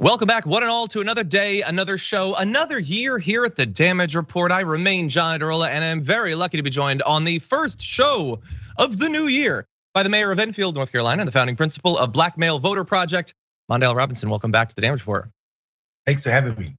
Welcome back, one and all, to another day, another show, another year here at the Damage Report. I remain John Derola, and I'm very lucky to be joined on the first show of the new year by the mayor of Enfield, North Carolina, and the founding principal of Black Male Voter Project, Mondale Robinson. Welcome back to the Damage Report. Thanks for having me.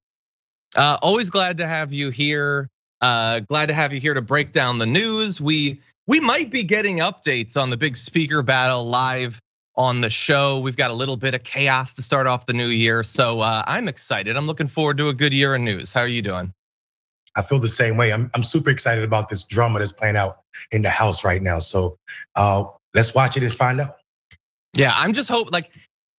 Always glad to have you here. Glad to have you here to break down the news. We might be getting updates on the big speaker battle live on the show. We've got a little bit of chaos to start off the new year. So I'm excited. I'm looking forward to a good year of news. How are you doing? I feel the same way. I'm super excited about this drama that's playing out in the House right now. So let's watch it and find out. Yeah, I'm just hoping,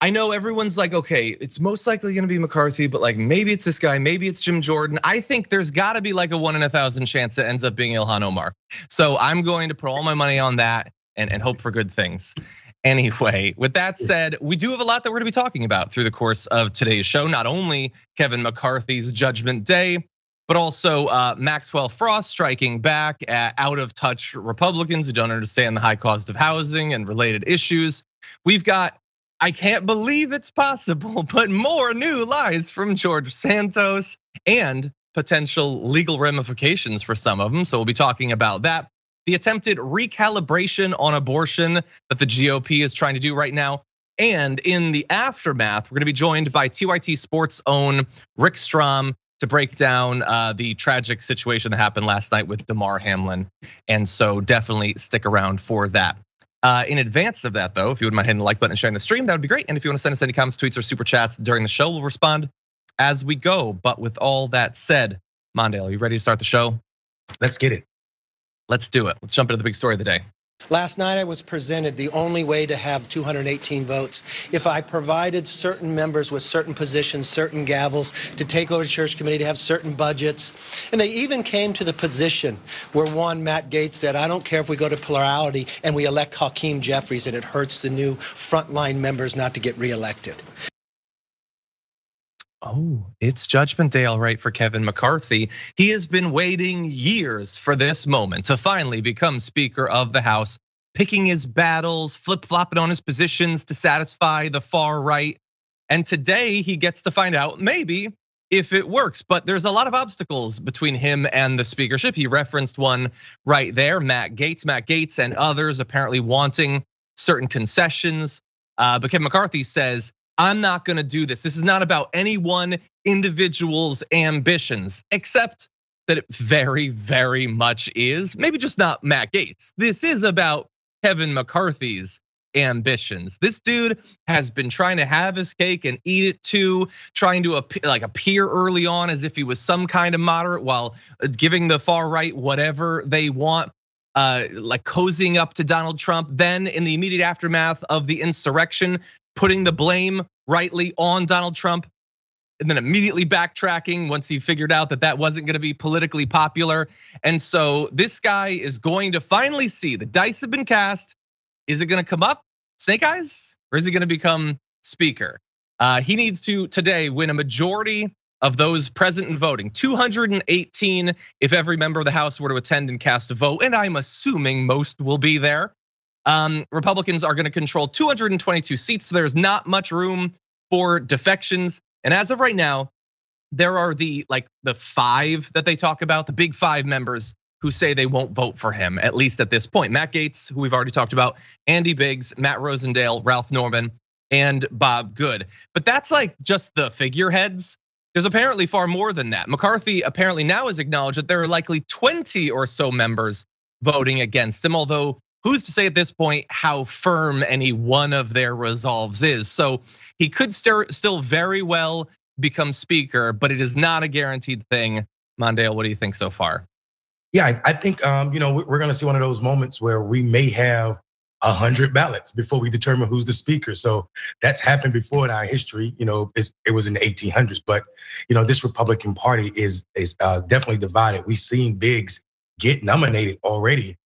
I know everyone's like, okay, it's most likely gonna be McCarthy, but maybe it's this guy, maybe it's Jim Jordan. I think there's gotta be a 1 in 1,000 chance that ends up being Ilhan Omar. So I'm going to put all my money on that and hope for good things. Anyway, with that said, we do have a lot that we're gonna be talking about through the course of today's show. Not only Kevin McCarthy's Judgment Day, but also Maxwell Frost striking back at out of touch Republicans who don't understand the high cost of housing and related issues. We've got, I can't believe it's possible, but more new lies from George Santos and potential legal ramifications for some of them. So we'll be talking about that. The attempted recalibration on abortion that the GOP is trying to do right now. And in the aftermath, we're gonna be joined by TYT Sports' own Rick Strom to break down the tragic situation that happened last night with DAMAR HAMLIN. And so definitely stick around for that. In advance of that though, if you wouldn't mind hitting the like button and sharing the stream, that would be great. And if you wanna send us any comments, tweets, or super chats during the show, we'll respond as we go. But with all that said, Mondale, are you ready to start the show? Let's get it. Let's do it. Let's jump into the big story of the day. Last night I was presented the only way to have 218 votes if I provided certain members with certain positions, certain gavels to take over the church committee, to have certain budgets. And they even came to the position where one, Matt Gaetz, said, I don't care if we go to plurality and we elect Hakeem Jeffries and it hurts the new frontline members not to get reelected. Oh, it's Judgment Day, all right, for Kevin McCarthy. He has been waiting years for this moment to finally become Speaker of the House, picking his battles, flip-flopping on his positions to satisfy the far right. And today he gets to find out maybe if it works, but there's a lot of obstacles between him and the speakership. He referenced one right there, Matt Gaetz and others apparently wanting certain concessions. But Kevin McCarthy says, I'm not gonna do this. This is not about any one individual's ambitions, except that it very, very much is. Maybe just not Matt Gaetz. This is about Kevin McCarthy's ambitions. This dude has been trying to have his cake and eat it too, trying to appear early on as if he was some kind of moderate while giving the far right whatever they want. Cozying up to Donald Trump. Then in the immediate aftermath of the insurrection, putting the blame rightly on Donald Trump, and then immediately backtracking once he figured out that that wasn't gonna be politically popular. And so this guy is going to finally see the dice have been cast. Is it gonna come up, snake eyes, or is he gonna become speaker? He needs to today win a majority of those present and voting, 218 if every member of the House were to attend and cast a vote, and I'm assuming most will be there. Republicans are gonna control 222 seats, so there's not much room for defections. And as of right now, there are the five that they talk about, the big five members who say they won't vote for him, at least at this point. Matt Gaetz, who we've already talked about, Andy Biggs, Matt Rosendale, Ralph Norman, and Bob Good. But that's just the figureheads. There's apparently far more than that. McCarthy apparently now has acknowledged that there are likely 20 or so members voting against him, although who's to say at this point how firm any one of their resolves is? So he could still very well become speaker, but it is not a guaranteed thing. Mondale, what do you think so far? Yeah, I think we're gonna see one of those moments where we may have 100 ballots before we determine who's the speaker. So that's happened before in our history. It was in the 1800s, but this Republican Party is definitely divided. We've seen Biggs get nominated already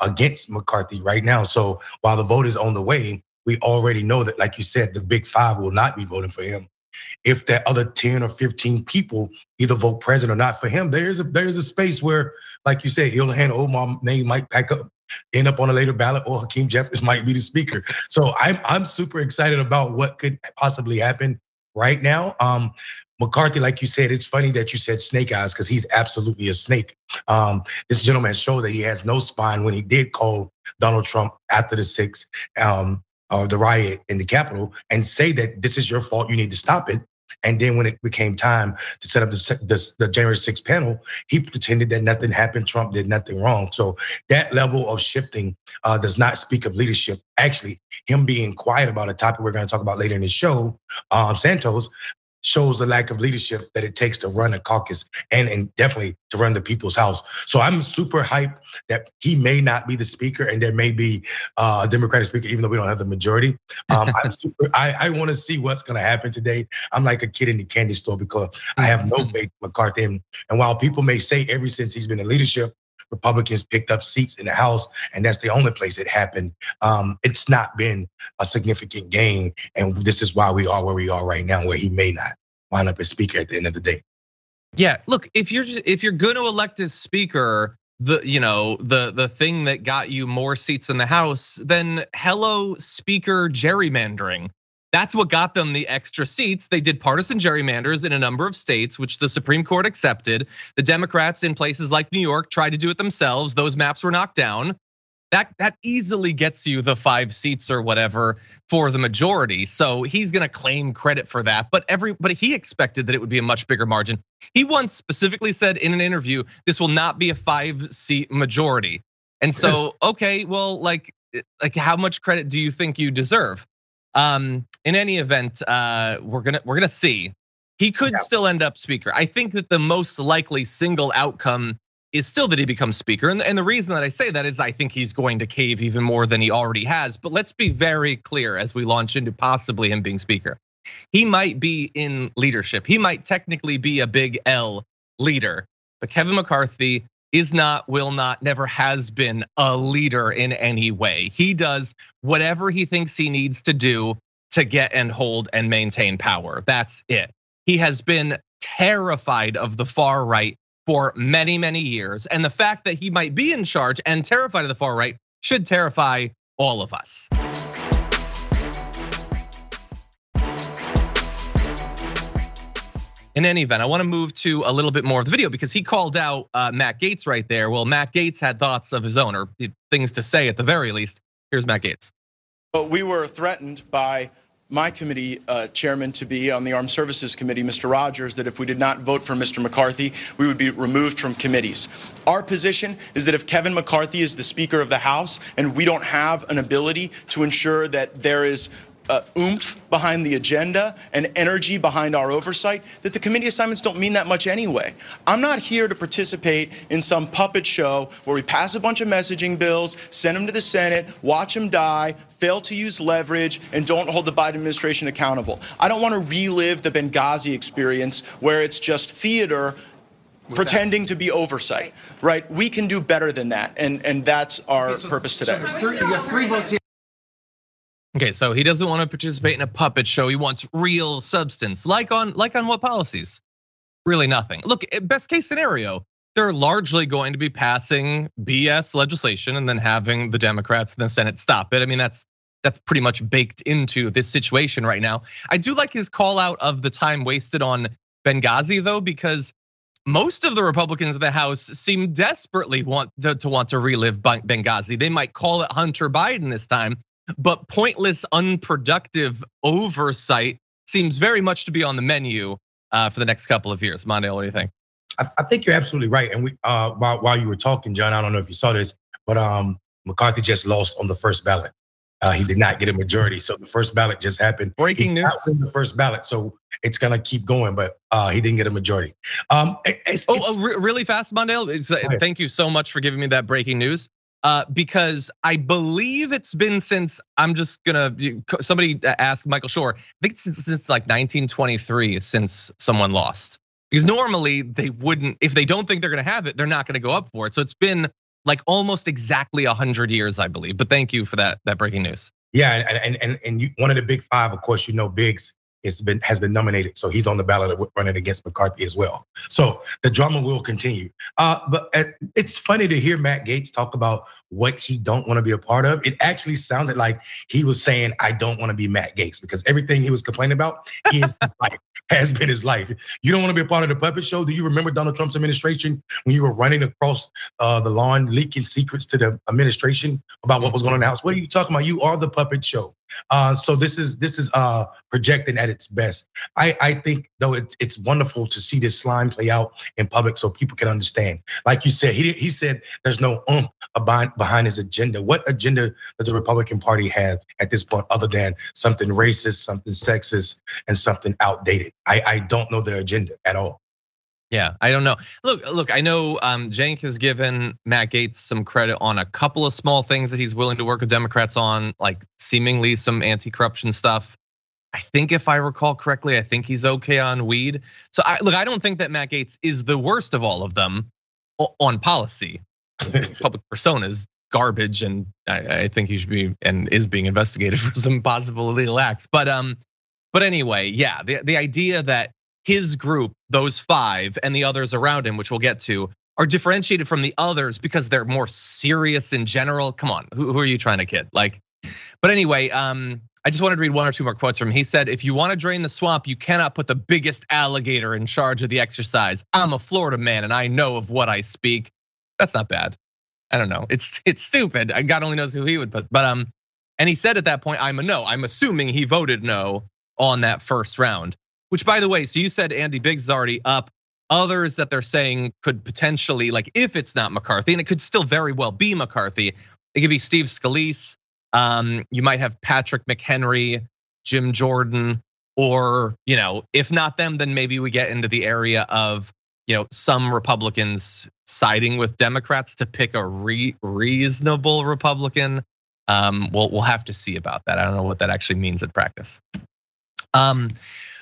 against McCarthy right now. So while the vote is on the way, we already know that, like you said, the big five will not be voting for him. If that other 10 or 15 people either vote present or not for him, there's a space where, like you said, Ilhan Omar name might end up on a later ballot, or Hakeem Jeffries might be the speaker. So I'm super excited about what could possibly happen. right now. McCarthy, like you said, it's funny that you said snake eyes because he's absolutely a snake. This gentleman has shown that he has no spine when he did call Donald Trump after the 6th, the riot in the Capitol, and say that this is your fault, you need to stop it. And then when it became time to set up the January 6th panel, he pretended that nothing happened. Trump did nothing wrong. So that level of shifting does not speak of leadership. Actually, him being quiet about a topic we're going to talk about later in the show, Santos, shows the lack of leadership that it takes to run a caucus and definitely to run the people's house. So I'm super hyped that he may not be the speaker and there may be a Democratic speaker, even though we don't have the majority. I want to see what's going to happen today. I'm like a kid in the candy store because I have no faith in McCarthy. And while people may say ever since he's been in leadership, Republicans picked up seats in the House, and that's the only place it happened. It's not been a significant gain, and this is why we are where we are right now, where he may not wind up as speaker at the end of the day. Yeah, look, if you're going to elect as speaker, the thing that got you more seats in the House, then hello, speaker gerrymandering. That's what got them the extra seats. They did partisan gerrymanders in a number of states, which the Supreme Court accepted. The Democrats in places like New York tried to do it themselves. Those maps were knocked down. That easily gets you the 5 seats or whatever for the majority. So he's gonna claim credit for that. But he expected that it would be a much bigger margin. He once specifically said in an interview, this will not be a 5-seat majority. And so, okay, well, like how much credit do you think you deserve? In any event, we're gonna see. He could still end up speaker. I think that the most likely single outcome is still that he becomes speaker. And the reason that I say that is I think he's going to cave even more than he already has. But let's be very clear as we launch into possibly him being speaker. He might be in leadership. He might technically be a big L leader, but Kevin McCarthy is not, will not, never has been a leader in any way. He does whatever he thinks he needs to do to get and hold and maintain power. That's it. He has been terrified of the far right for many, many years. And the fact that he might be in charge and terrified of the far right should terrify all of us. In any event, I want to move to a little bit more of the video because he called out Matt Gaetz right there. Well, Matt Gaetz had thoughts of his own or things to say at the very least. Here's Matt Gaetz. But we were threatened by my committee chairman to be on the Armed Services Committee, Mr. Rogers, that if we did not vote for Mr. McCarthy, we would be removed from committees. Our position is that if Kevin McCarthy is the Speaker of the House and we don't have an ability to ensure that there is oomph behind the agenda and energy behind our oversight, that the committee assignments don't mean that much anyway. I'm not here to participate in some puppet show where we pass a bunch of messaging bills, send them to the Senate, watch them die, fail to use leverage, and don't hold the Biden administration accountable. I don't want to relive the Benghazi experience where it's just theater pretending to be oversight, right? We can do better than that, and that's our purpose today. You have 3 votes here. Okay, so he doesn't want to participate in a puppet show. He wants real substance. Like on what policies? Really nothing. Look, best case scenario, they're largely going to be passing BS legislation and then having the Democrats in the Senate stop it. I mean, that's pretty much baked into this situation right now. I do like his call out of the time wasted on Benghazi though, because most of the Republicans in the House seem desperately want to relive Benghazi. They might call it Hunter Biden this time. But pointless, unproductive oversight seems very much to be on the menu for the next couple of years. Mondale, what do you think? I think you're absolutely right. And while you were talking, John, I don't know if you saw this, but McCarthy just lost on the first ballot. He did not get a majority, so the first ballot just happened. Breaking news. He got the first ballot, so it's gonna keep going, but he didn't get a majority. Really fast, Mondale. Thank you so much for giving me that breaking news. Because I believe it's been since somebody asked Michael Shore. I think it's since like 1923 since someone lost. Because normally they wouldn't, if they don't think they're gonna have it, they're not gonna go up for it. So it's been like almost exactly 100 years, I believe. But thank you for that breaking news. Yeah, and one of the big 5, of course, Biggs has been nominated, so he's on the ballot running against McCarthy as well. So the drama will continue. But it's funny to hear Matt Gaetz talk about what he don't want to be a part of. It actually sounded like he was saying, "I don't want to be Matt Gaetz," because everything he was complaining about is his life, has been his life. You don't want to be a part of the puppet show. Do you remember Donald Trump's administration when you were running across the lawn, leaking secrets to the administration about what was going on in the House? What are you talking about? You are the puppet show. So this is projecting at its best. I think though it's wonderful to see this slime play out in public so people can understand. Like you said, he said there's no behind his agenda. What agenda does the Republican Party have at this point other than something racist, something sexist, and something outdated? I don't know their agenda at all. Yeah, I don't know. Look, I know Cenk has given Matt Gaetz some credit on a couple of small things that he's willing to work with Democrats on, like seemingly some anti-corruption stuff. I think if I recall correctly, I think he's okay on weed. So I don't think that Matt Gaetz is the worst of all of them on policy. Public persona is garbage, and I think he should be and is being investigated for some possible illegal acts. But anyway, yeah, the idea that his group, those 5 and the others around him, which we'll get to, are differentiated from the others because they're more serious in general. Come on, who are you trying to kid? Like, but anyway, I just wanted to read 1 or 2 more quotes from him. He said, "If you want to drain the swamp, you cannot put the biggest alligator in charge of the exercise. I'm a Florida man and I know of what I speak." That's not bad. I don't know. It's stupid. God only knows who he would put. But and he said at that point, "I'm a no." I'm assuming he voted no on that first round. Which, by the way, so you said Andy Biggs is already up. Others that they're saying could potentially, like if it's not McCarthy, and it could still very well be McCarthy, it could be Steve Scalise. You might have Patrick McHenry, Jim Jordan, or if not them, then maybe we get into the area of some Republicans siding with Democrats to pick a reasonable Republican. We'll have to see about that. I don't know what that actually means in practice.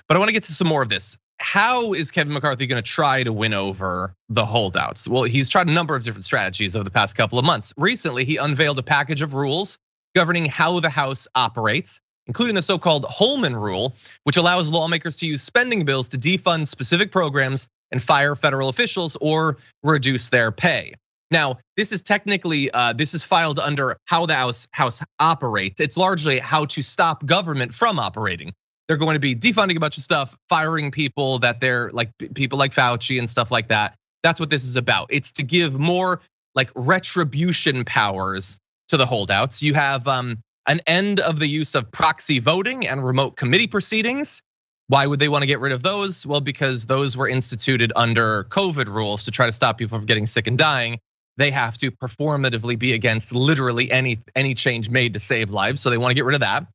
But I want to get to some more of this. How is Kevin McCarthy going to try to win over the holdouts? Well, he's tried a number of different strategies over the past couple of months. Recently, he unveiled a package of rules governing how the House operates, including the so-called HAMLIN rule, which allows lawmakers to use spending bills to defund specific programs and fire federal officials or reduce their pay. Now, this is technically, this is filed under how the House operates. It's largely how to stop government from operating. They're going to be defunding a bunch of stuff, firing people that they're like people like Fauci and stuff like that. That's what this is about. It's to give more like retribution powers to the holdouts. You have an end of the use of proxy voting and remote committee proceedings. Why would they want to get rid of those? Well, because those were instituted under COVID rules to try to stop people from getting sick and dying. They have to performatively be against literally any change made to save lives. So they want to get rid of that.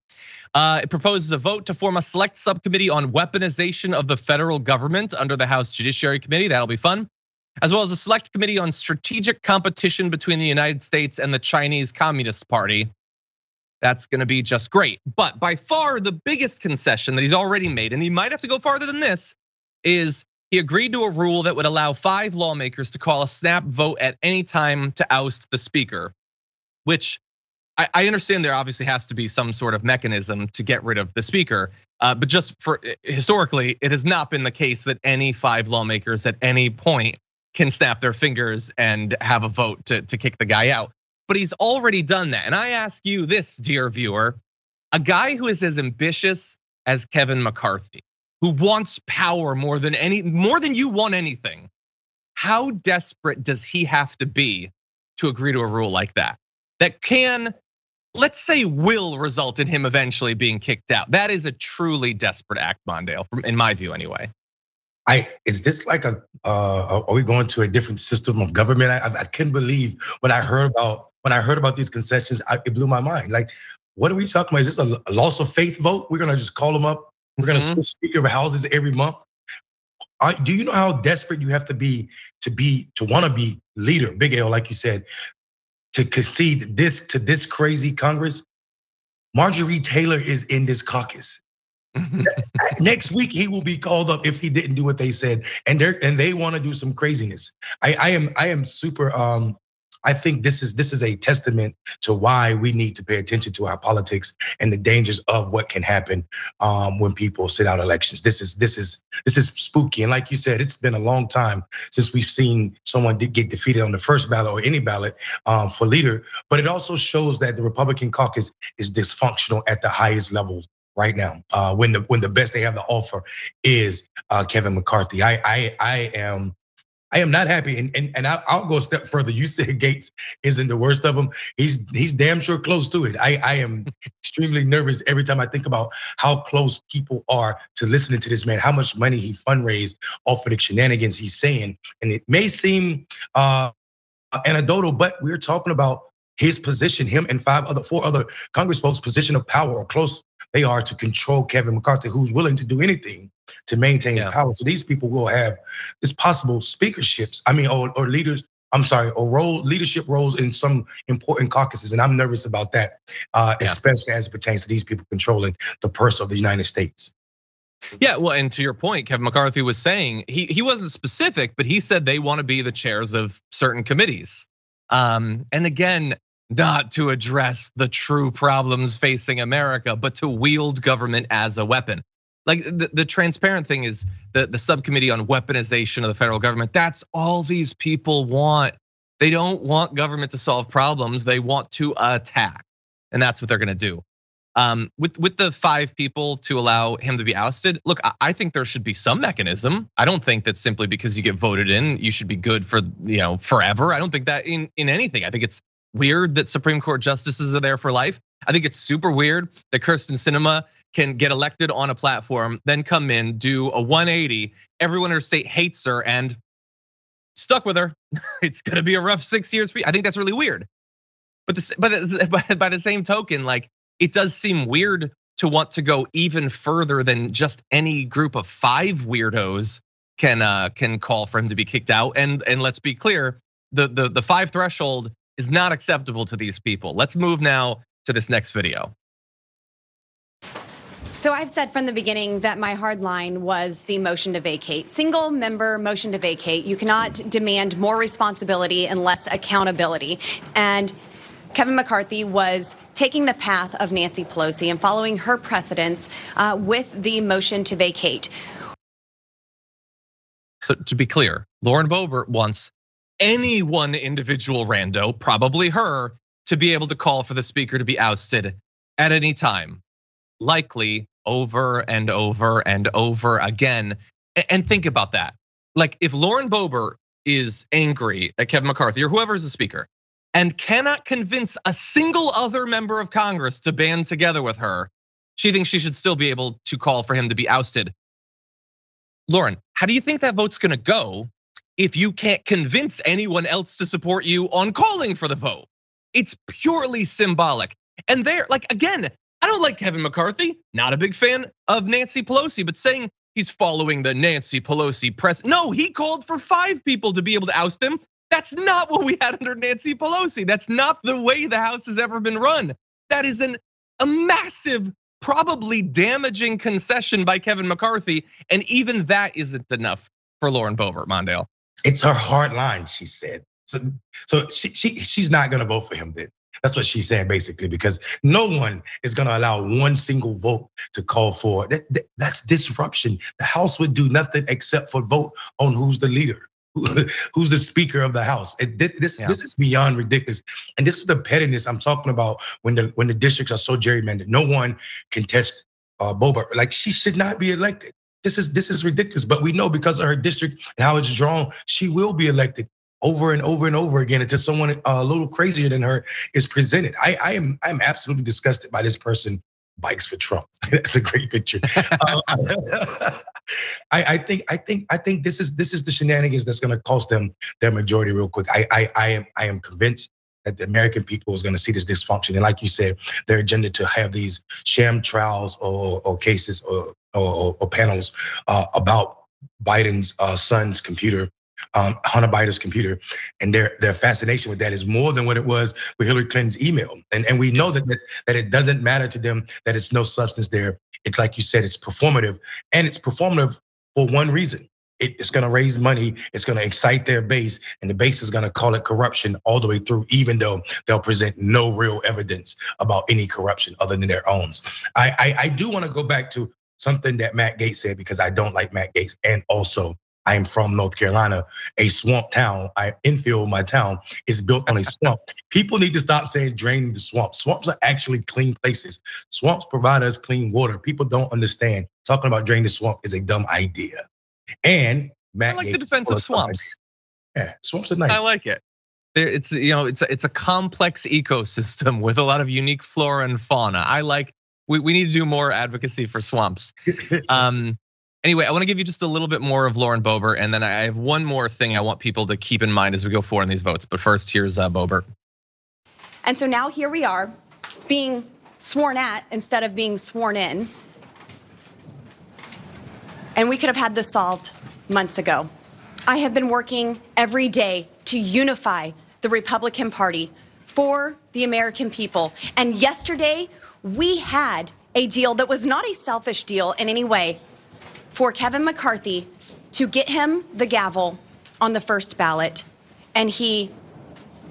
It proposes a vote to form a select subcommittee on weaponization of the federal government under the House Judiciary Committee. That'll be fun. As well as a select committee on strategic competition between the United States and the Chinese Communist Party. That's gonna be just great. But by far the biggest concession that he's already made, and he might have to go farther than this, is he agreed to a rule that would allow 5 lawmakers to call a snap vote at any time to oust the speaker, which I understand there obviously has to be some sort of mechanism to get rid of the speaker, but just for historically, it has not been the case that any 5 lawmakers at any point can snap their fingers and have a vote to kick the guy out. But he's already done that. And I ask you this, dear viewer, a guy who is as ambitious as Kevin McCarthy, who wants power more than you want anything, how desperate does he have to be to agree to a rule like that? That can, let's say, will result in him eventually being kicked out. That is a truly desperate act, Mondale, in my view anyway. Is this like are we going to a different system of government? I couldn't believe when I heard about these concessions, it blew my mind. Like, what are we talking about? Is this a loss of faith vote? We're gonna just call them up. We're gonna switch speaker of houses every month. Do you know how desperate you have to be to want to be leader, Big L, like you said, to concede this to this crazy Congress? Marjorie Taylor is in this caucus. Next week he will be called up if he didn't do what they said, and they want to do some craziness. I am super I think this is a testament to why we need to pay attention to our politics and the dangers of what can happen when people sit out elections. This is spooky, and like you said, it's been a long time since we've seen someone get defeated on the first ballot or any ballot for leader. But it also shows that the Republican caucus is dysfunctional at the highest levels right now. When the best they have to offer is Kevin McCarthy. I am not happy, and I'll go a step further. You said Gates isn't the worst of them. He's damn sure close to it. I am extremely nervous every time I think about how close people are to listening to this man, how much money he fundraised off of the shenanigans he's saying. And it may seem anecdotal, but we're talking about his position, him and four other Congress folks' position of power, or close they are to control Kevin McCarthy, who's willing to do anything to maintain his power. So these people will have this possible speakerships, or leaders, or leadership roles in some important caucuses. And I'm nervous about that, especially as it pertains to these people controlling the purse of the United States. Yeah, well, and to your point, Kevin McCarthy was saying, he wasn't specific, but he said they want to be the chairs of certain committees. And again, not to address the true problems facing America, but to wield government as a weapon. Like the transparent thing is the subcommittee on weaponization of the federal government. That's all these people want. They don't want government to solve problems. They want to attack, and that's what they're gonna do. With the 5 people to allow him to be ousted, look, I think there should be some mechanism. I don't think that simply because you get voted in, you should be good for forever. I don't think that in anything. I think it's weird that Supreme Court justices are there for life. I think it's super weird that Kyrsten Sinema can get elected on a platform, then come in, do a 180. Everyone in her state hates her and stuck with her. It's gonna be a rough 6 years for you. I think that's really weird. But by the same token, like, it does seem weird to want to go even further than just any group of 5 weirdos can call for him to be kicked out. And let's be clear, the 5 threshold is not acceptable to these people. Let's move now to this next video. So I've said from the beginning that my hard line was the motion to vacate. Single member motion to vacate. You cannot demand more responsibility and less accountability. And Kevin McCarthy was taking the path of Nancy Pelosi and following her precedents with the motion to vacate. So to be clear, Lauren Boebert wants any one individual rando, probably her, to be able to call for the speaker to be ousted at any time, likely over and over and over again. And think about that. Like, if Lauren Boebert is angry at Kevin McCarthy or whoever is the speaker and cannot convince a single other member of Congress to band together with her, she thinks she should still be able to call for him to be ousted. Lauren, how do you think that vote's gonna go if you can't convince anyone else to support you on calling for the vote? It's purely symbolic. And there, like, again, I don't like Kevin McCarthy, not a big fan of Nancy Pelosi, but saying he's following the Nancy Pelosi press. No, he called for 5 people to be able to oust him. That's not what we had under Nancy Pelosi. That's not the way the House has ever been run. That is a massive, probably damaging concession by Kevin McCarthy. And even that isn't enough for Lauren Boebert, Mondale. It's her hard line, she said. So she's not gonna vote for him then. That's what she's saying basically, because no one is gonna allow one single vote to call for it. That's disruption. The House would do nothing except for vote on who's the leader, who's the Speaker of the House. This is beyond ridiculous. And this is the pettiness I'm talking about when the districts are so gerrymandered. No one can test Boebert. Like, she should not be elected. This is ridiculous. But we know because of her district and how it's drawn, she will be elected over and over and over again until someone a little crazier than her is presented. I'm absolutely disgusted by this person. Bikes for Trump. That's a great picture. I think this is the shenanigans that's going to cost them their majority real quick. I am convinced that the American people is going to see this dysfunction, and like you said, their agenda to have these sham trials or cases or panels about Biden's son's computer. Hunter Biden's computer, and their fascination with that is more than what it was with Hillary Clinton's email. And we know that it doesn't matter to them, that it's no substance there. It's like you said, it's performative, and it's performative for one reason. It's going to raise money. It's going to excite their base, and the base is going to call it corruption all the way through, even though they'll present no real evidence about any corruption other than their own. I do want to go back to something that Matt Gaetz said, because I don't like Matt Gaetz, and also I am from North Carolina, a swamp town. Enfield, my town, is built on a swamp. People need to stop saying drain the swamp. Swamps are actually clean places. Swamps provide us clean water. People don't understand. Talking about drain the swamp is a dumb idea. And Matt I like Gaetz, the defense of swamps. Yeah, swamps are nice. I like it. It's it's a complex ecosystem with a lot of unique flora and fauna. I like. We need to do more advocacy for swamps. Anyway, I want to give you just a little bit more of Lauren Boebert, and then I have one more thing I want people to keep in mind as we go forward in these votes. But first, here's Boebert. And so now here we are, being sworn at instead of being sworn in. And we could have had this solved months ago. I have been working every day to unify the Republican Party for the American people. And yesterday, we had a deal that was not a selfish deal in any way for Kevin McCarthy to get him the gavel on the first ballot, and he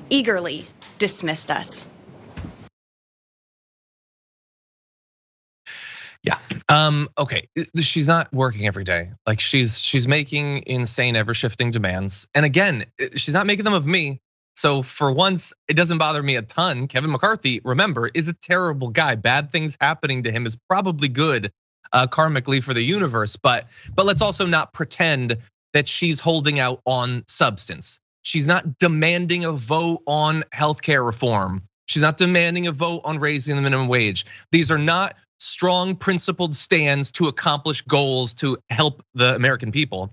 eagerly dismissed us. Yeah. Okay. She's not working every day. Like she's making insane, ever-shifting demands, and again, she's not making them of me. So for once, it doesn't bother me a ton. Kevin McCarthy, remember, is a terrible guy. Bad things happening to him is probably good karmically for the universe, but let's also not pretend that she's holding out on substance. She's not demanding a vote on healthcare reform. She's not demanding a vote on raising the minimum wage. These are not strong, principled stands to accomplish goals to help the American people.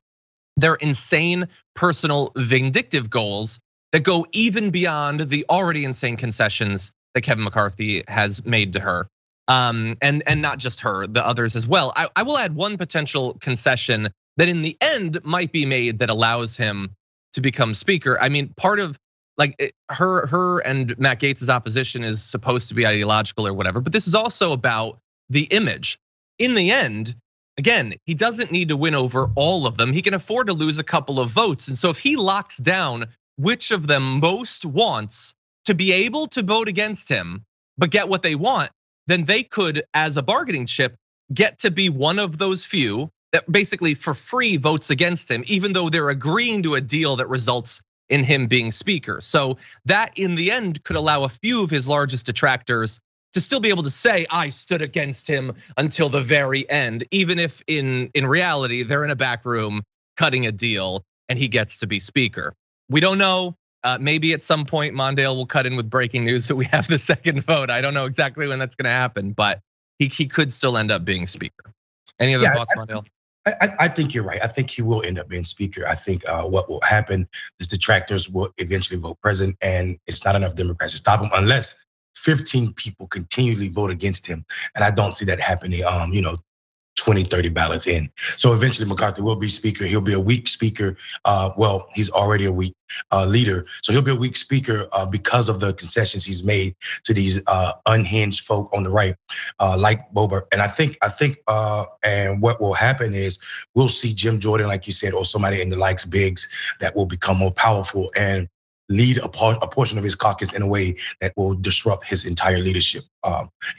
They're insane, personal, vindictive goals that go even beyond the already insane concessions that Kevin McCarthy has made to her. And not just her, the others as well. I will add one potential concession that in the end might be made that allows him to become speaker. I mean, part of like her and Matt Gaetz's opposition is supposed to be ideological or whatever, but this is also about the image. In the end, again, he doesn't need to win over all of them. He can afford to lose a couple of votes. And so if he locks down which of them most wants to be able to vote against him, but get what they want, then they could, as a bargaining chip, get to be one of those few that basically for free votes against him, even though they're agreeing to a deal that results in him being speaker. So that in the end could allow a few of his largest detractors to still be able to say, I stood against him until the very end, even if in reality, they're in a back room cutting a deal and he gets to be speaker. We don't know. Maybe at some point Mondale will cut in with breaking news that we have the second vote. I don't know exactly when that's going to happen, but he could still end up being speaker. Any other thoughts, Mondale? I think you're right. I think he will end up being speaker. I think what will happen is detractors will eventually vote president, and it's not enough Democrats to stop him unless 15 people continually vote against him. And I don't see that happening. 20, 30 ballots in. So eventually McCarthy will be speaker. He'll be a weak speaker. Well, he's already a weak leader. So he'll be a weak speaker because of the concessions he's made to these unhinged folk on the right, like Boebert. And I think, and what will happen is we'll see Jim Jordan, like you said, or somebody in the likes Biggs that will become more powerful and lead a portion of his caucus in a way that will disrupt his entire leadership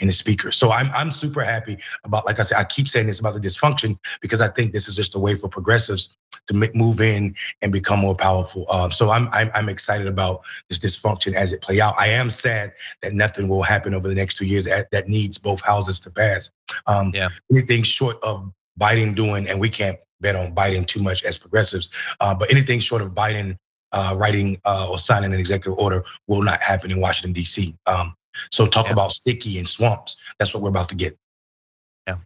in the speaker. So I'm super happy about, like I said, I keep saying this about the dysfunction because I think this is just a way for progressives to move in and become more powerful. So I'm excited about this dysfunction as it play out. I am sad that nothing will happen over the next 2 years that needs both houses to pass. Anything short of Biden doing, and we can't bet on Biden too much as progressives, but anything short of Biden writing or signing an executive order will not happen in Washington, D.C. So talk about sticky and swamps. That's what we're about to get. Yeah.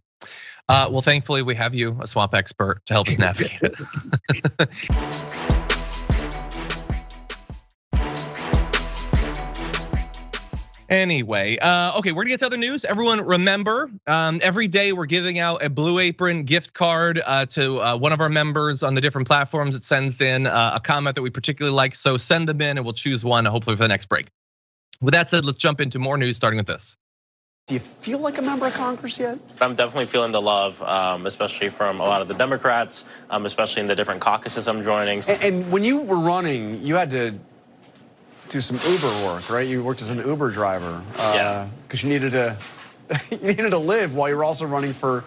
Well, thankfully we have you, a swamp expert, to help us navigate it. Anyway, okay, we're gonna get to other news. Everyone remember, every day we're giving out a Blue Apron gift card to one of our members on the different platforms. It sends in a comment that we particularly like, so send them in and we'll choose one hopefully for the next break. With that said, let's jump into more news, starting with this. Do you feel like a member of Congress yet? I'm definitely feeling the love, especially from a lot of the Democrats, especially in the different caucuses I'm joining. And when you were running, you had to do some Uber work, right? You worked as an Uber driver. Yeah. Because you needed to live while you were also running for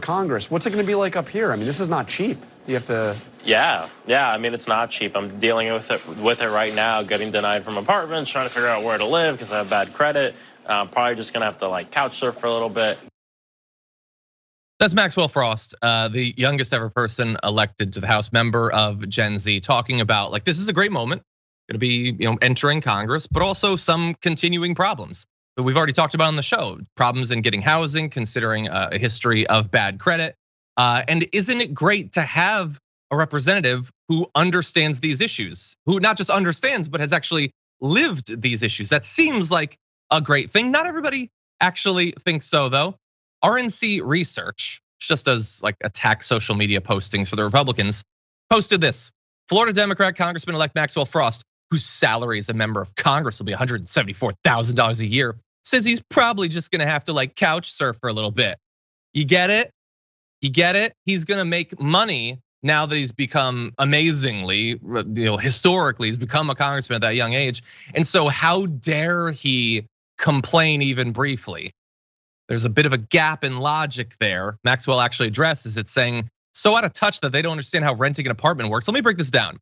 Congress. What's it going to be like up here? I mean, this is not cheap. Do you have to? Yeah. I mean, it's not cheap. I'm dealing with it right now, getting denied from apartments, trying to figure out where to live because I have bad credit. Probably just gonna have to like couch surf for a little bit. That's Maxwell Frost, the youngest ever person elected to the House, member of Gen Z, talking about like this is a great moment, gonna be entering Congress, but also some continuing problems that we've already talked about on the show. Problems in getting housing, considering a history of bad credit, and isn't it great to have a representative who understands these issues, who not just understands but has actually lived these issues? That seems like a great thing. Not everybody actually thinks so though. RNC Research, just does like attack social media postings for the Republicans, posted this. Florida Democrat Congressman-elect Maxwell Frost, whose salary as a member of Congress will be $174,000 a year, says he's probably just gonna have to like couch surf for a little bit. You get it? You get it? He's gonna make money now that he's become amazingly, historically, he's become a congressman at that young age. And so how dare he complain even briefly? There's a bit of a gap in logic there. Maxwell actually addresses it, saying, so out of touch that they don't understand how renting an apartment works. Let me break this down.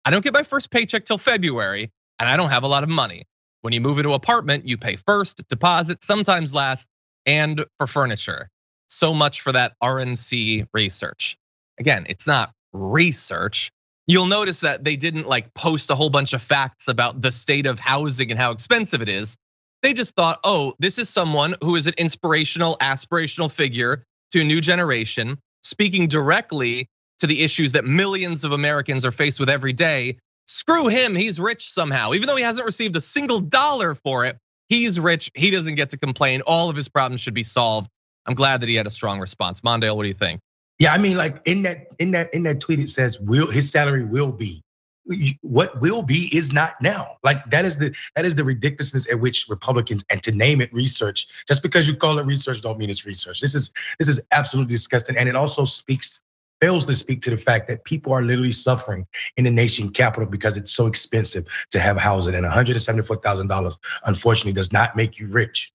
I don't get my first paycheck till February, and I don't have a lot of money. When you move into an apartment, you pay first, deposit, sometimes last, and for furniture. So much for that RNC research. Again, it's not research. You'll notice that they didn't like post a whole bunch of facts about the state of housing and how expensive it is. They just thought, oh, this is someone who is an inspirational, aspirational figure to a new generation, speaking directly to the issues that millions of Americans are faced with every day. Screw him, he's rich somehow. Even though he hasn't received a single dollar for it, he's rich, he doesn't get to complain. All of his problems should be solved. I'm glad that he had a strong response. Mondale, what do you think? Yeah, I mean, like in that tweet, it says his salary will be. What will be is not now. Like that is the ridiculousness at which Republicans, and to name it research, just because you call it research don't mean it's research. This is absolutely disgusting, and it also fails to speak to the fact that people are literally suffering in the nation capital because it's so expensive to have housing, and $174,000 unfortunately does not make you rich.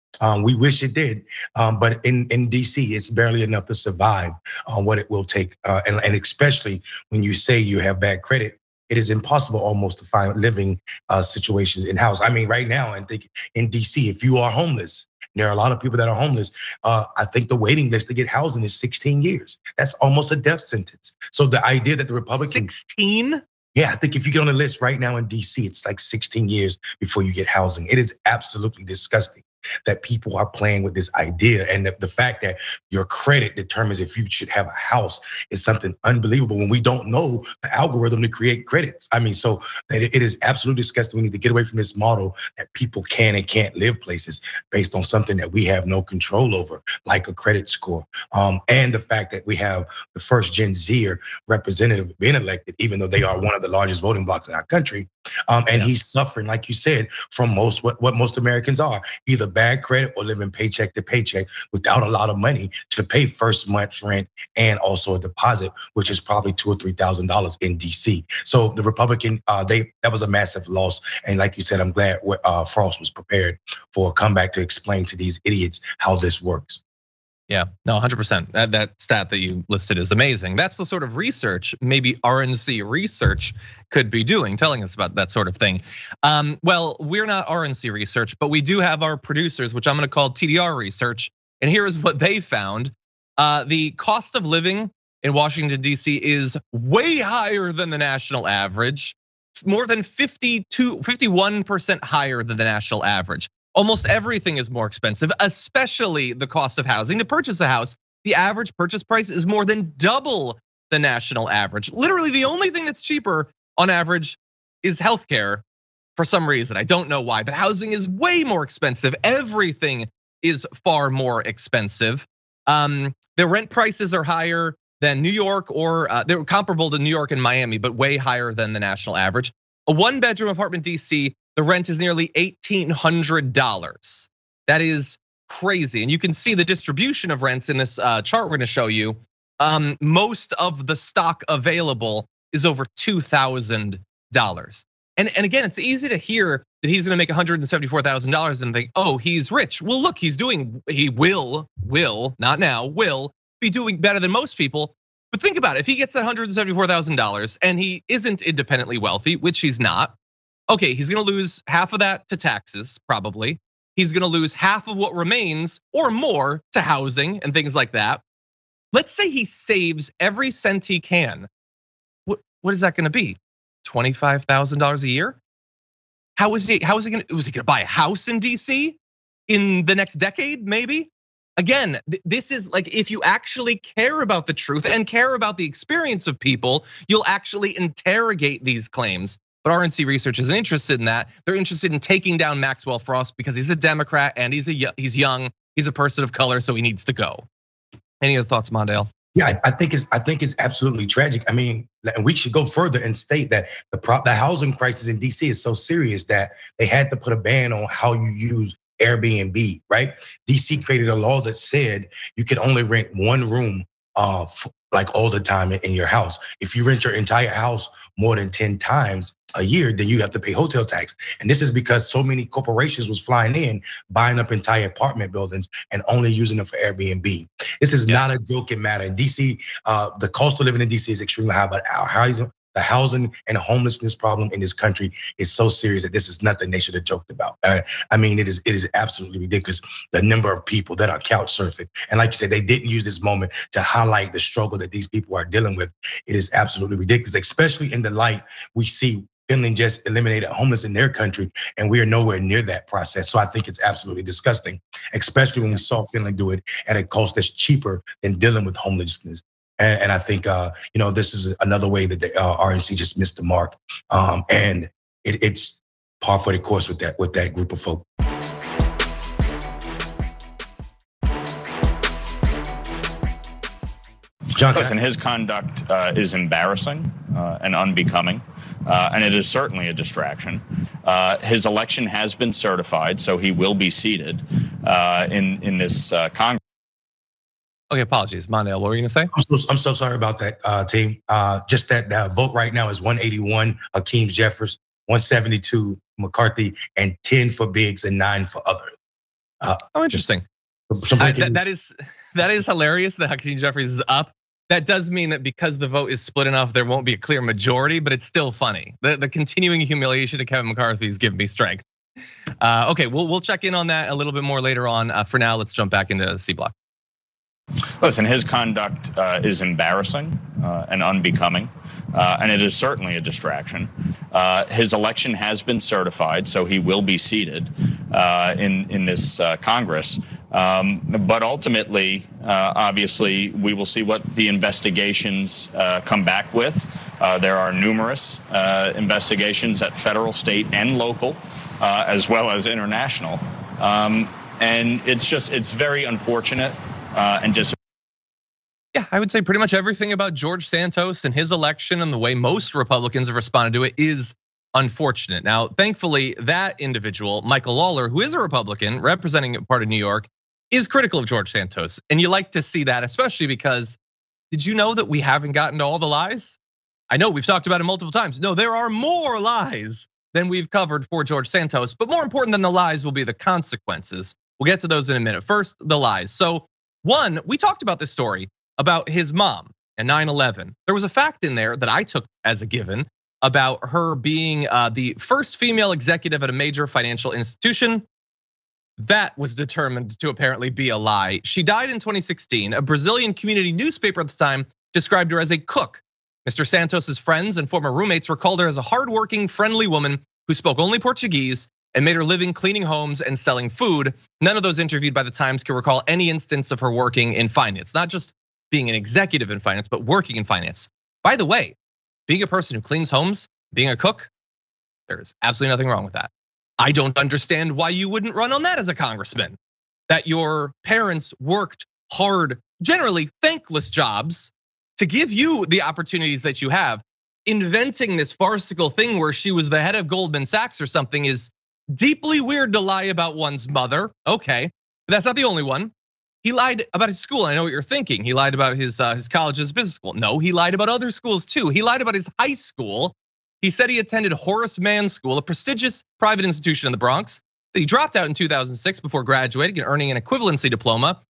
We wish it did, but in DC, it's barely enough to survive what it will take, and especially when you say you have bad credit. It is impossible almost to find living situations in house. I mean, right now, I think in DC, if you are homeless, there are a lot of people that are homeless. I think the waiting list to get housing is 16 years. That's almost a death sentence. So the idea that the Republicans 16? Yeah, I think if you get on the list right now in DC, it's like 16 years before you get housing. It is absolutely disgusting that people are playing with this idea, and the fact that your credit determines if you should have a house is something unbelievable when we don't know the algorithm to create credits. I mean, so it is absolutely disgusting. We need to get away from this model that people can and can't live places based on something that we have no control over, like a credit score. And the fact that we have the first Gen Zer representative being elected, even though they are one of the largest voting blocs in our country. And he's suffering, like you said, from what most Americans are, either bad credit or living paycheck to paycheck without a lot of money to pay first month's rent and also a deposit, which is probably $2,000 or $3,000 in DC. So the Republican, that was a massive loss. And like you said, I'm glad Frost was prepared for a comeback to explain to these idiots how this works. Yeah, no, 100%. That stat that you listed is amazing. That's the sort of research maybe RNC Research could be doing, telling us about that sort of thing. Well, we're not RNC Research, but we do have our producers, which I'm gonna call TDR Research. And here is what they found. The cost of living in Washington, DC is way higher than the national average, more than 51% higher than the national average. Almost everything is more expensive, especially the cost of housing. To purchase a house, the average purchase price is more than double the national average. Literally, the only thing that's cheaper on average is healthcare for some reason. I don't know why, but housing is way more expensive. Everything is far more expensive. The rent prices are higher than New York, or they're comparable to New York and Miami, but way higher than the national average. A one-bedroom apartment in DC, the rent is nearly $1,800. That is crazy. And you can see the distribution of rents in this chart we're gonna show you. Most of the stock available is over $2,000. And again, it's easy to hear that he's gonna make $174,000 and think, oh, he's rich. Well, look, he will, not now, will be doing better than most people. But think about it, if he gets that $174,000 and he isn't independently wealthy, which he's not, okay, he's gonna lose half of that to taxes, probably. He's gonna lose half of what remains or more to housing and things like that. Let's say he saves every cent he can. What is that gonna be? $25,000 a year? Was he gonna buy a house in DC in the next decade, maybe? Again, this is like, if you actually care about the truth and care about the experience of people, you'll actually interrogate these claims. But RNC Research isn't interested in that. They're interested in taking down Maxwell Frost because he's a Democrat and he's young, he's a person of color, so he needs to go. Any other thoughts, Mondale? Yeah, I think it's absolutely tragic. I mean, we should go further and state that the housing crisis in DC is so serious that they had to put a ban on how you use Airbnb, right? DC created a law that said you could only rent one room like all the time in your house. If you rent your entire house more than 10 times a year, then you have to pay hotel tax. And this is because so many corporations was flying in, buying up entire apartment buildings and only using them for Airbnb. This is not a joking matter. In DC, the cost of living in DC is extremely high, but the housing and homelessness problem in this country is so serious that this is nothing they should have joked about. I mean, it is absolutely ridiculous, the number of people that are couch surfing. And like you said, they didn't use this moment to highlight the struggle that these people are dealing with. It is absolutely ridiculous, especially in the light we see Finland just eliminated homeless in their country, and we are nowhere near that process. So I think it's absolutely disgusting, especially when we saw Finland do it at a cost that's cheaper than dealing with homelessness. And I think this is another way that the RNC just missed the mark, and it's par for the course with that group of folk. John, listen, his conduct is embarrassing and unbecoming, and it is certainly a distraction. His election has been certified, so he will be seated in this Congress. Okay, apologies, Mondale. What were you gonna say? I'm so sorry about that, team. Just that vote right now is 181 Hakeem Jeffers, 172 McCarthy, and 10 for Biggs and 9 for others. Oh, interesting. That is hilarious that Hakeem Jeffries is up. That does mean that because the vote is split enough, there won't be a clear majority, but it's still funny. The continuing humiliation of Kevin McCarthy is giving me strength. Okay, we'll check in on that a little bit more later on. For now, let's jump back into C Block. Listen, his conduct is embarrassing and unbecoming, and it is certainly a distraction. His election has been certified, so he will be seated in this Congress. But ultimately, obviously, we will see what the investigations come back with. There are numerous investigations at federal, state, and local, as well as international. And it's very unfortunate. Yeah, I would say pretty much everything about George Santos and his election and the way most Republicans have responded to it is unfortunate. Now, thankfully, that individual, Michael Lawler, who is a Republican representing a part of New York, is critical of George Santos. And you like to see that, especially because, did you know that we haven't gotten to all the lies? I know we've talked about it multiple times. No, there are more lies than we've covered for George Santos, but more important than the lies will be the consequences. We'll get to those in a minute. First, the lies. So one, we talked about this story about his mom and 9/11. There was a fact in there that I took as a given about her being the first female executive at a major financial institution. That was determined to apparently be a lie. She died in 2016. A Brazilian community newspaper at the time described her as a cook. Mr. Santos's friends and former roommates recalled her as a hardworking, friendly woman who spoke only Portuguese and made her living cleaning homes and selling food. None of those interviewed by the Times can recall any instance of her working in finance, not just being an executive in finance, but working in finance. By the way, being a person who cleans homes, being a cook, there's absolutely nothing wrong with that. I don't understand why you wouldn't run on that as a congressman. That your parents worked hard, generally thankless jobs to give you the opportunities that you have. Inventing this farcical thing where she was the head of Goldman Sachs or something is deeply weird to lie about one's mother. Okay, But that's not the only one. He lied about his school. I know what you're thinking. He lied about his college's business school. No, he lied about other schools too. He lied about his high school. He said he attended Horace Mann School, a prestigious private institution in the Bronx, that he dropped out in 2006 before graduating and earning an equivalency diploma.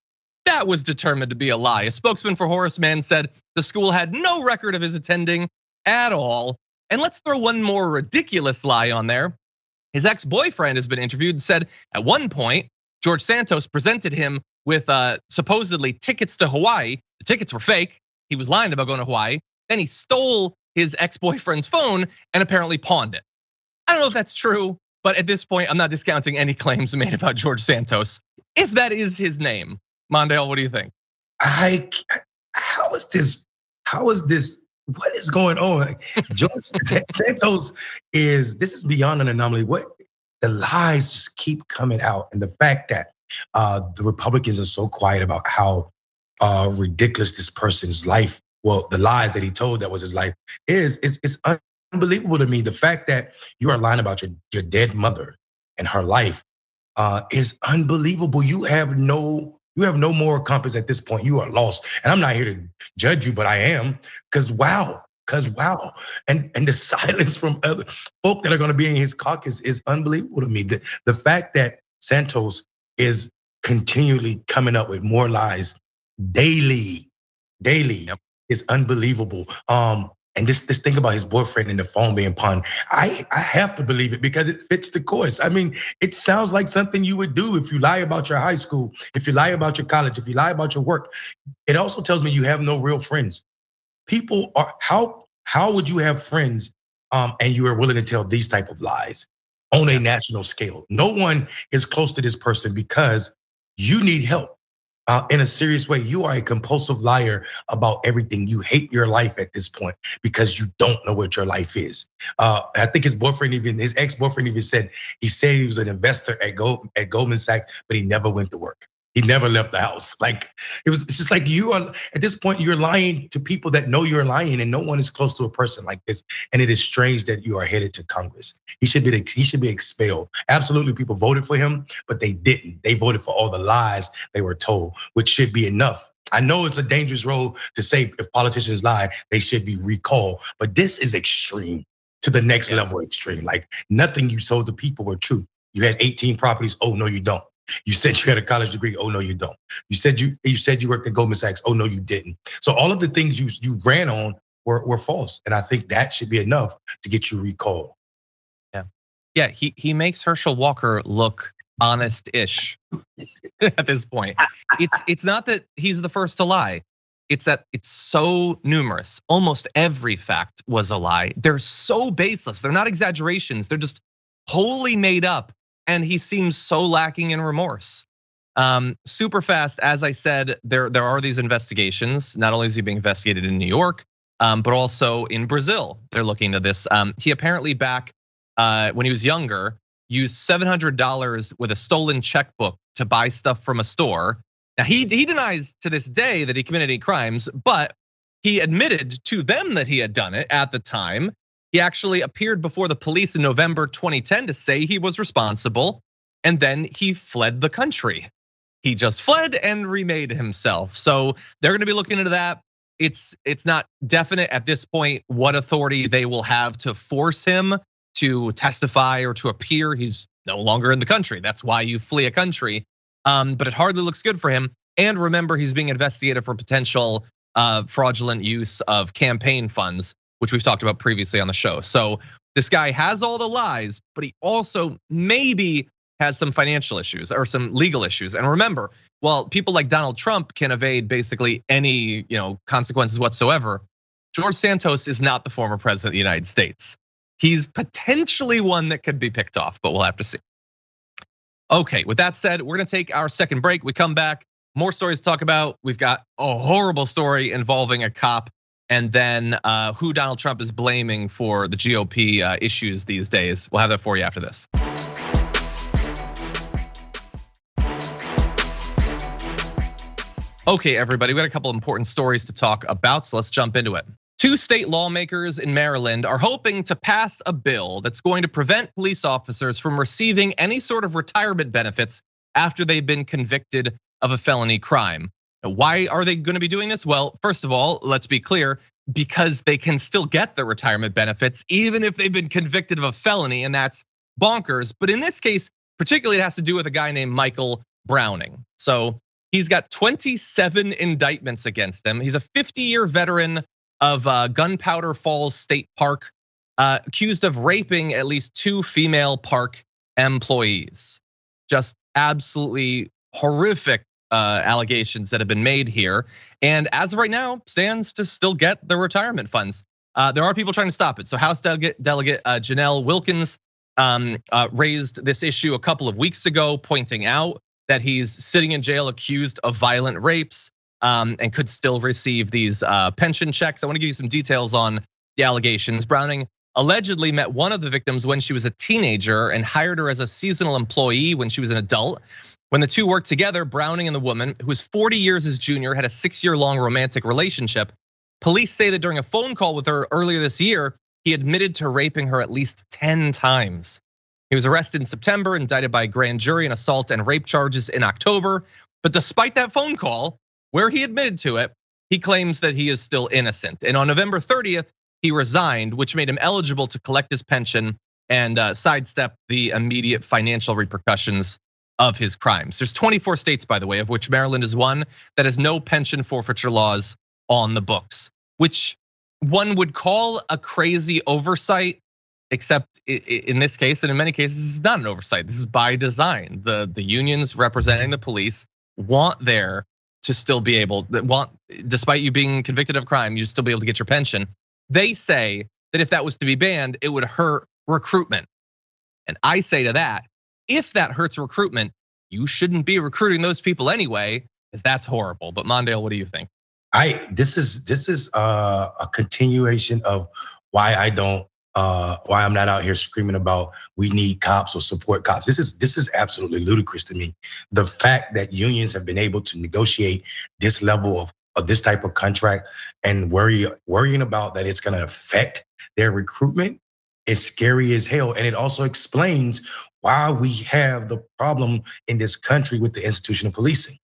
That was determined to be a lie. A spokesman for Horace Mann said the school had no record of his attending at all. And let's throw one more ridiculous lie on there. His ex-boyfriend has been interviewed and said at one point, George Santos presented him with supposedly tickets to Hawaii. The tickets were fake. He was lying about going to Hawaii. Then he stole his ex-boyfriend's phone and apparently pawned it. I don't know if that's true, but at this point, I'm not discounting any claims made about George Santos. If that is his name, Mondale, what do you think? How is this? What is going on? George Santos this is beyond an anomaly. What the lies just keep coming out, and the fact that the Republicans are so quiet about how ridiculous this person's life, well, the lies that he told that was his life is unbelievable to me. The fact that you are lying about your dead mother and her life is unbelievable. You have no moral compass at this point. You are lost. And I'm not here to judge you, but I am, because wow. And the silence from other folk that are gonna be in his caucus is unbelievable to me. The fact that Santos is continually coming up with more lies daily is unbelievable. And this thing about his boyfriend and the phone being pawned, I have to believe it because it fits the course. I mean, it sounds like something you would do if you lie about your high school, if you lie about your college, if you lie about your work. It also tells me you have no real friends. People are, how would you have friends and you are willing to tell these type of lies on a national scale? No one is close to this person because you need help. In a serious way, you are a compulsive liar about everything. You hate your life at this point because you don't know what your life is. I think his ex-boyfriend even said he was an investor at Goldman Sachs, but he never went to work. He never left the house. It's just like you are, at this point, you're lying to people that know you're lying, and no one is close to a person like this. And it is strange that you are headed to Congress. He should be expelled. Absolutely, people voted for him, but they didn't. They voted for all the lies they were told, which should be enough. I know it's a dangerous road to say if politicians lie, they should be recalled, but this is extreme to the next level extreme. Like nothing you sold to people were true. You had 18 properties. Oh, no, you don't. You said you had a college degree. Oh, no, you don't. You said you worked at Goldman Sachs. Oh, no, you didn't. So all of the things you ran on were false. And I think that should be enough to get you recalled. Yeah, he makes Herschel Walker look honest-ish at this point. It's not that he's the first to lie. It's that it's so numerous. Almost every fact was a lie. They're so baseless. They're not exaggerations. They're just wholly made up. And he seems so lacking in remorse. Super fast, as I said, there are these investigations. Not only is he being investigated in New York, but also in Brazil. They're looking at this. He apparently back when he was younger, used $700 with a stolen checkbook to buy stuff from a store. Now he denies to this day that he committed any crimes, but he admitted to them that he had done it at the time. He actually appeared before the police in November 2010 to say he was responsible, and then he fled the country. He just fled and remade himself. So they're gonna be looking into that. It's not definite at this point what authority they will have to force him to testify or to appear. He's no longer in the country. That's why you flee a country. But it hardly looks good for him. And remember, he's being investigated for potential fraudulent use of campaign funds, which we've talked about previously on the show. So this guy has all the lies, but he also maybe has some financial issues or some legal issues. And remember, while people like Donald Trump can evade basically any consequences whatsoever, George Santos is not the former president of the United States. He's potentially one that could be picked off, but we'll have to see. Okay, with that said, we're gonna take our second break. We come back, more stories to talk about. We've got a horrible story involving a cop, and then who Donald Trump is blaming for the GOP issues these days. We'll have that for you after this. Okay, everybody, we got a couple important stories to talk about, so let's jump into it. 2 state lawmakers in Maryland are hoping to pass a bill that's going to prevent police officers from receiving any sort of retirement benefits after they've been convicted of a felony crime. Now, why are they going to be doing this? Well, first of all, let's be clear, because they can still get the retirement benefits even if they've been convicted of a felony, and that's bonkers. But in this case, particularly, it has to do with a guy named Michael Browning. So he's got 27 indictments against him. He's a 50-year veteran of Gunpowder Falls State Park, accused of raping at least 2 female park employees. Just absolutely horrific allegations that have been made here. And as of right now, stands to still get the retirement funds. There are people trying to stop it. So House Delegate Janelle Wilkins raised this issue a couple of weeks ago, pointing out that he's sitting in jail accused of violent rapes and could still receive these pension checks. I want to give you some details on the allegations. Browning allegedly met one of the victims when she was a teenager and hired her as a seasonal employee when she was an adult. When the two worked together, Browning and the woman, who was 40 years his junior, had a 6-year-long romantic relationship. Police say that during a phone call with her earlier this year, he admitted to raping her at least 10 times. He was arrested in September, indicted by a grand jury on assault and rape charges in October. But despite that phone call, where he admitted to it, he claims that he is still innocent. And on November 30th, he resigned, which made him eligible to collect his pension and sidestep the immediate financial repercussions of his crimes. There's 24 states, by the way, of which Maryland is one, that has no pension forfeiture laws on the books, which one would call a crazy oversight, except in this case, and in many cases, this is not an oversight. This is by design. The unions representing the police want there to still be able, despite you being convicted of crime, you still be able to get your pension. They say that if that was to be banned, it would hurt recruitment. And I say to that, if that hurts recruitment, you shouldn't be recruiting those people anyway, because that's horrible. But Mondale, what do you think? This is a continuation of why I'm not out here screaming about we need cops or support cops. This is absolutely ludicrous to me. The fact that unions have been able to negotiate this level of this type of contract and worrying about that it's going to affect their recruitment is scary as hell. And it also explains why we have the problem in this country with the institution of policing.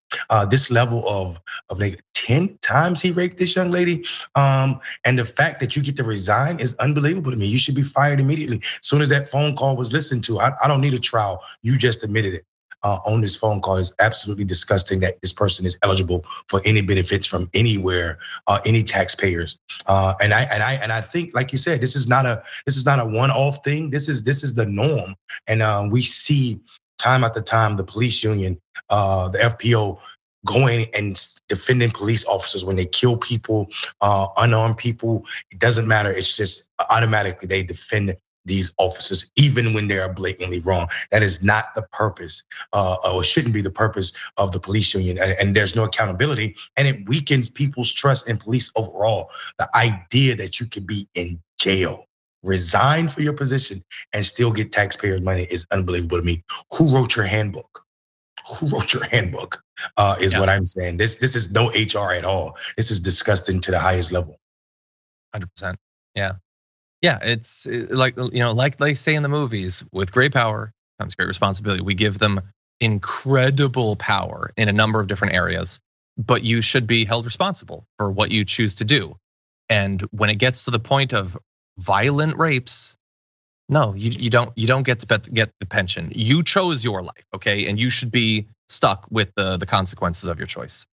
This level of like 10 times he raped this young lady. And the fact that you get to resign is unbelievable to me. You should be fired immediately. As soon as that phone call was listened to, I don't need a trial. You just admitted it. On this phone call is absolutely disgusting that this person is eligible for any benefits from anywhere, any taxpayers. And I think, like you said, this is not a one-off thing. This is the norm. And we see time after time the police union, the FPO, going and defending police officers when they kill people, unarmed people. It doesn't matter. It's just automatically they defend these officers, even when they are blatantly wrong. That is not the purpose, or shouldn't be the purpose of the police union. And there's no accountability, and it weakens people's trust in police overall. The idea that you could be in jail, resign for your position, and still get taxpayers' money is unbelievable to me. Who wrote your handbook? Who wrote your handbook? Is what I'm saying. This is no HR at all. This is disgusting to the highest level. 100%. Yeah. Yeah, it's like they say in the movies, with great power comes great responsibility. We give them incredible power in a number of different areas, but you should be held responsible for what you choose to do. And when it gets to the point of violent rapes, no, you don't get to get the pension. You chose your life, okay, and you should be stuck with the consequences of your choice.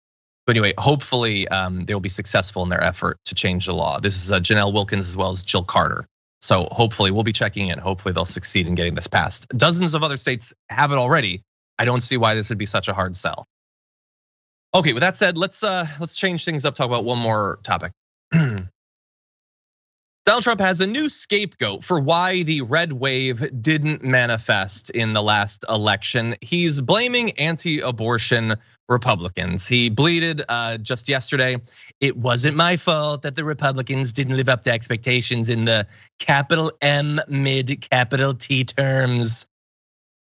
But anyway, hopefully they'll be successful in their effort to change the law. This is Janelle Wilkins as well as Jill Carter. So hopefully we'll be checking in. Hopefully they'll succeed in getting this passed. Dozens of other states have it already. I don't see why this would be such a hard sell. Okay, with that said, let's change things up. Talk about one more topic. Donald Trump has a new scapegoat for why the red wave didn't manifest in the last election. He's blaming anti-abortion Republicans. He bleated just yesterday, "It wasn't my fault that the Republicans didn't live up to expectations in the capital M mid capital T terms."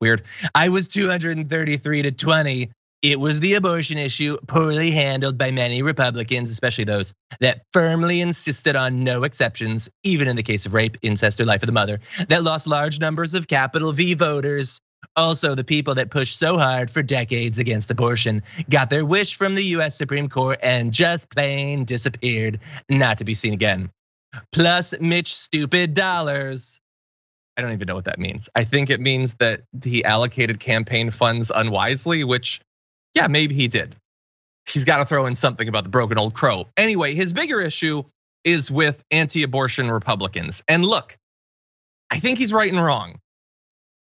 Weird. "I was 233 to 20. It was the abortion issue poorly handled by many Republicans, especially those that firmly insisted on no exceptions, even in the case of rape, incest, or life of the mother, that lost large numbers of capital V voters. Also, the people that pushed so hard for decades against abortion got their wish from the US Supreme Court and just plain disappeared, not to be seen again. Plus Mitch stupid dollars. I don't even know what that means. I think it means that he allocated campaign funds unwisely, which, yeah, maybe he did. He's got to throw in something about the broken old crow. Anyway, his bigger issue is with anti-abortion Republicans. And look, I think he's right and wrong.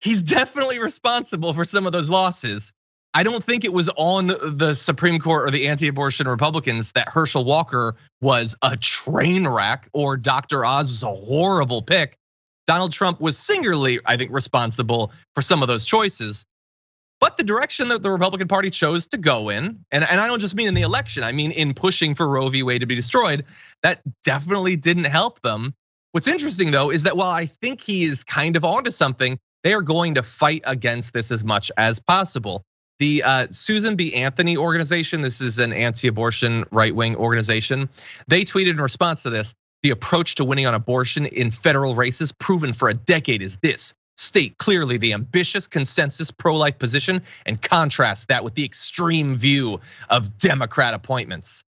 He's definitely responsible for some of those losses. I don't think it was on the Supreme Court or the anti-abortion Republicans that Herschel Walker was a train wreck or Dr. Oz was a horrible pick. Donald Trump was singularly, I think, responsible for some of those choices. But the direction that the Republican Party chose to go in, and I don't just mean in the election, I mean in pushing for Roe v. Wade to be destroyed, that definitely didn't help them. What's interesting though is that while I think he is kind of onto something, they are going to fight against this as much as possible. The Susan B. Anthony organization, this is an anti-abortion right-wing organization. They tweeted in response to this, the approach to winning on abortion in federal races proven for a decade is this. State clearly the ambitious consensus pro-life position and contrast that with the extreme view of Democrat appointments.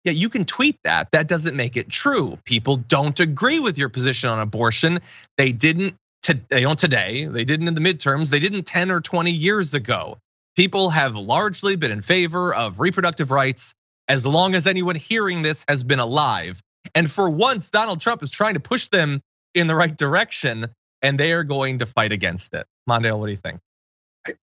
Yeah, you can tweet that. That doesn't make it true. People don't agree with your position on abortion. They don't today. They didn't in the midterms. They didn't 10 or 20 years ago. People have largely been in favor of reproductive rights as long as anyone hearing this has been alive. And for once, Donald Trump is trying to push them in the right direction, and they are going to fight against it. Mondale, what do you think?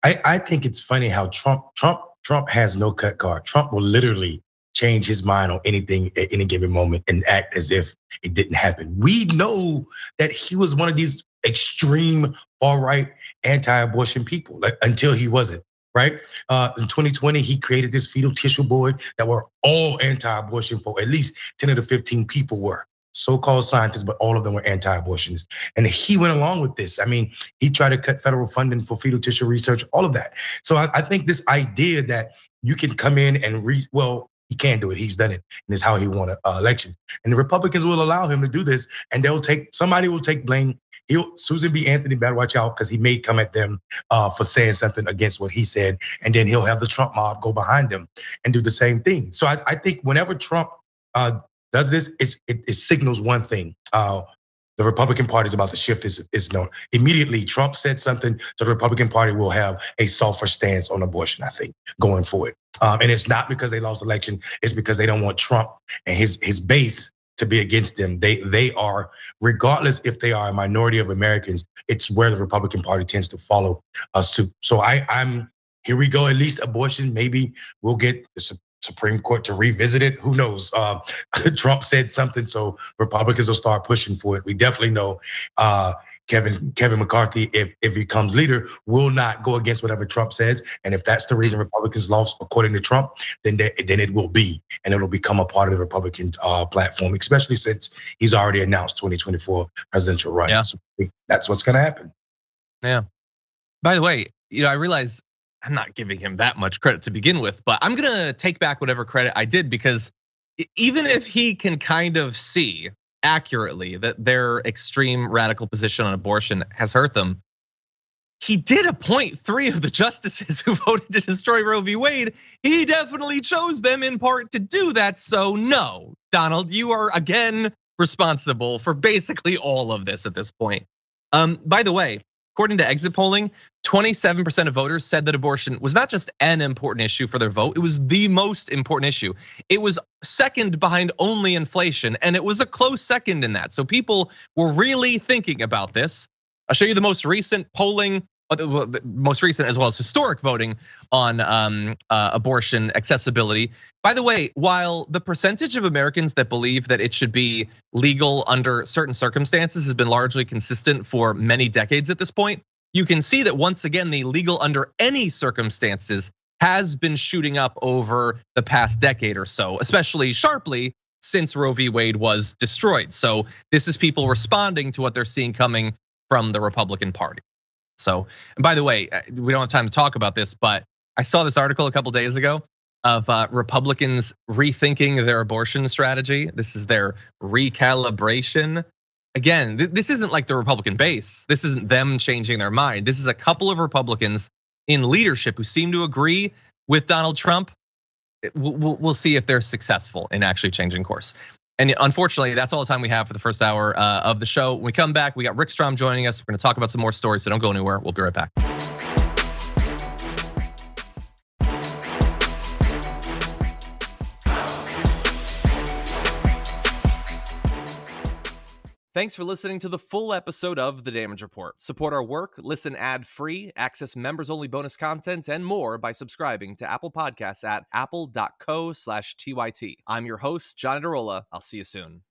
I think it's funny how Trump has no cut card. Trump will literally change his mind on anything at any given moment and act as if it didn't happen. We know that he was one of these extreme far-right anti-abortion people, like until he wasn't, right? In 2020, he created this fetal tissue board that were all anti-abortion for at least 10 of the 15 people were so-called scientists, but all of them were anti-abortionists. And he went along with this. I mean, he tried to cut federal funding for fetal tissue research, all of that. So I think this idea that you can come in and he can't do it. He's done it, and it's how he won an election. And the Republicans will allow him to do this, and somebody will take blame. Susan B. Anthony better watch out because he may come at them for saying something against what he said, and then he'll have the Trump mob go behind them and do the same thing. So I think whenever Trump does this, it signals one thing. The Republican Party is about to shift. Is known immediately. Trump said something, so the Republican Party will have a softer stance on abortion, I think, going forward. And it's not because they lost the election; it's because they don't want Trump and his base to be against them. They are, regardless if they are a minority of Americans, it's where the Republican Party tends to follow suit. So I'm here. We go. At least abortion. Maybe we'll get the Supreme Court to revisit it. Who knows? Trump said something, so Republicans will start pushing for it. We definitely know Kevin McCarthy, if he becomes leader, will not go against whatever Trump says. And if that's the reason Republicans lost, according to Trump, then it will be, and it'll become a part of the Republican platform, especially since he's already announced 2024 presidential run. Yeah. So that's what's going to happen. Yeah. By the way, I realize I'm not giving him that much credit to begin with, but I'm gonna take back whatever credit I did, because even if he can kind of see accurately that their extreme radical position on abortion has hurt them, he did appoint 3 of the justices who voted to destroy Roe v. Wade. He definitely chose them in part to do that. So no, Donald, you are again responsible for basically all of this at this point. By the way, according to exit polling, 27% of voters said that abortion was not just an important issue for their vote, it was the most important issue. It was second behind only inflation, and it was a close second in that. So people were really thinking about this. I'll show you the most recent polling, the most recent as well as historic voting on abortion accessibility. By the way, while the percentage of Americans that believe that it should be legal under certain circumstances has been largely consistent for many decades at this point, you can see that once again, the legal under any circumstances has been shooting up over the past decade or so, especially sharply since Roe v. Wade was destroyed. So this is people responding to what they're seeing coming from the Republican Party. So, and by the way, we don't have time to talk about this, but I saw this article a couple days ago of Republicans rethinking their abortion strategy. This is their recalibration. again, this isn't like the Republican base. This isn't them changing their mind. This is a couple of Republicans in leadership who seem to agree with Donald Trump. We'll see if they're successful in actually changing course. And unfortunately, that's all the time we have for the first hour of the show. When we come back, we got Rick Strom joining us. We're gonna talk about some more stories, so don't go anywhere. We'll be right back. Thanks for listening to the full episode of The Damage Report. Support our work, listen ad-free, access members-only bonus content, and more by subscribing to Apple Podcasts at apple.co/TYT. I'm your host, John Adarola. I'll see you soon.